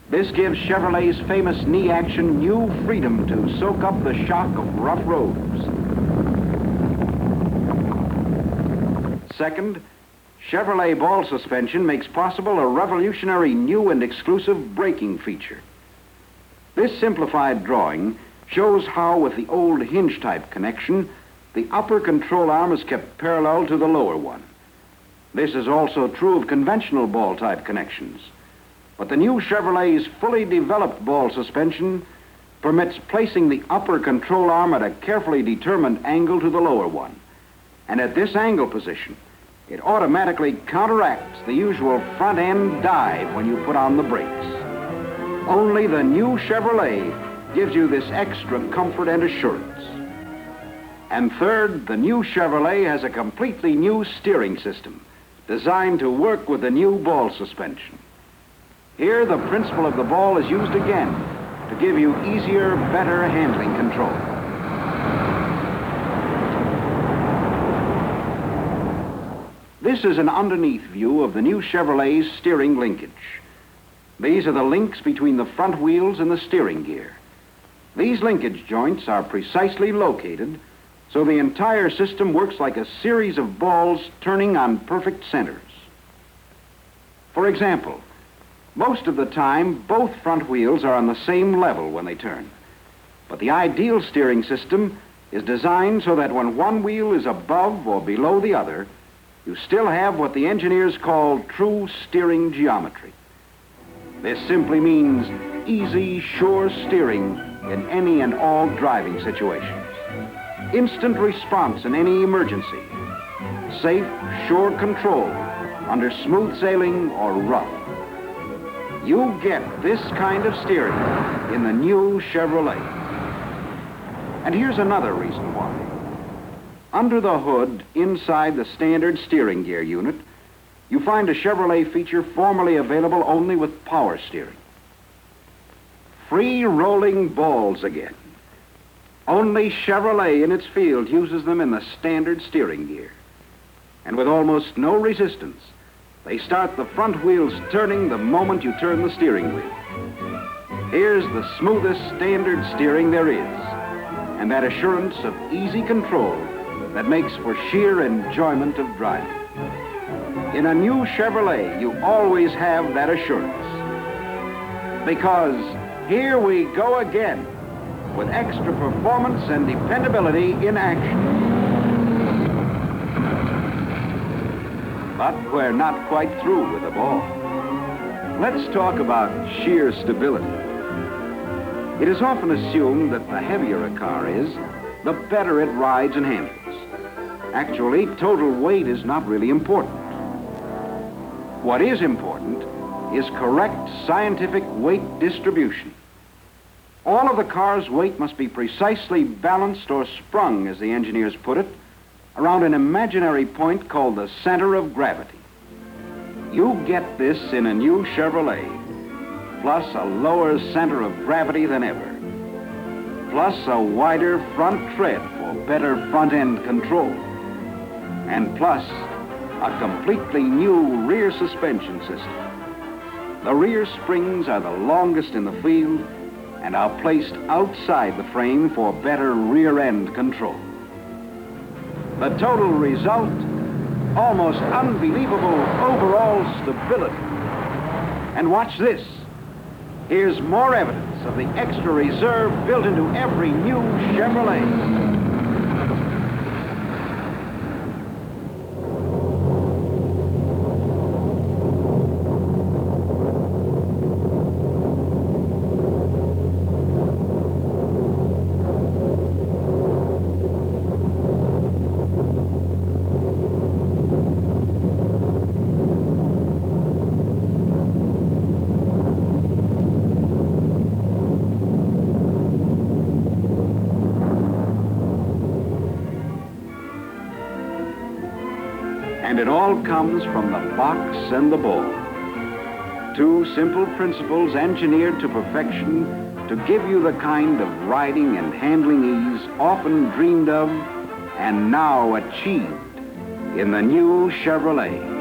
This gives Chevrolet's famous knee action new freedom to soak up the shock of rough roads. Second, Chevrolet ball suspension makes possible a revolutionary new and exclusive braking feature. This simplified drawing shows how, with the old hinge-type connection, the upper control arm is kept parallel to the lower one. This is also true of conventional ball-type connections. But the new Chevrolet's fully developed ball suspension permits placing the upper control arm at a carefully determined angle to the lower one. And at this angle position, it automatically counteracts the usual front-end dive when you put on the brakes. Only the new Chevrolet gives you this extra comfort and assurance. And third, the new Chevrolet has a completely new steering system designed to work with the new ball suspension. Here, the principle of the ball is used again to give you easier, better handling control. This is an underneath view of the new Chevrolet's steering linkage. These are the links between the front wheels and the steering gear. These linkage joints are precisely located so the entire system works like a series of balls turning on perfect centers. For example, most of the time, both front wheels are on the same level when they turn. But the ideal steering system is designed so that when one wheel is above or below the other, you still have what the engineers call true steering geometry. This simply means easy, sure steering in any and all driving situations. Instant response in any emergency. Safe, sure control under smooth sailing or rough. You get this kind of steering in the new Chevrolet. And here's another reason why. Under the hood, inside the standard steering gear unit, you find a Chevrolet feature formerly available only with power steering. Free rolling balls again. Only Chevrolet in its field uses them in the standard steering gear. And with almost no resistance, they start the front wheels turning the moment you turn the steering wheel. Here's the smoothest standard steering there is, and that assurance of easy control that makes for sheer enjoyment of driving. In a new Chevrolet, you always have that assurance. Because here we go again, with extra performance and dependability in action. But we're not quite through with the ball. Let's talk about sheer stability. It is often assumed that the heavier a car is, the better it rides and handles. Actually, total weight is not really important. What is important is correct scientific weight distribution. All of the car's weight must be precisely balanced or sprung, as the engineers put it, around an imaginary point called the center of gravity. You get this in a new Chevrolet, plus a lower center of gravity than ever, plus a wider front tread for better front-end control, and plus a completely new rear suspension system. The rear springs are the longest in the field and are placed outside the frame for better rear-end control. The total result, almost unbelievable overall stability. And watch this. Here's more evidence of the extra reserve built into every new Chevrolet. And it all comes from the box and the ball. Two simple principles engineered to perfection to give you the kind of riding and handling ease often dreamed of and now achieved in the new Chevrolet.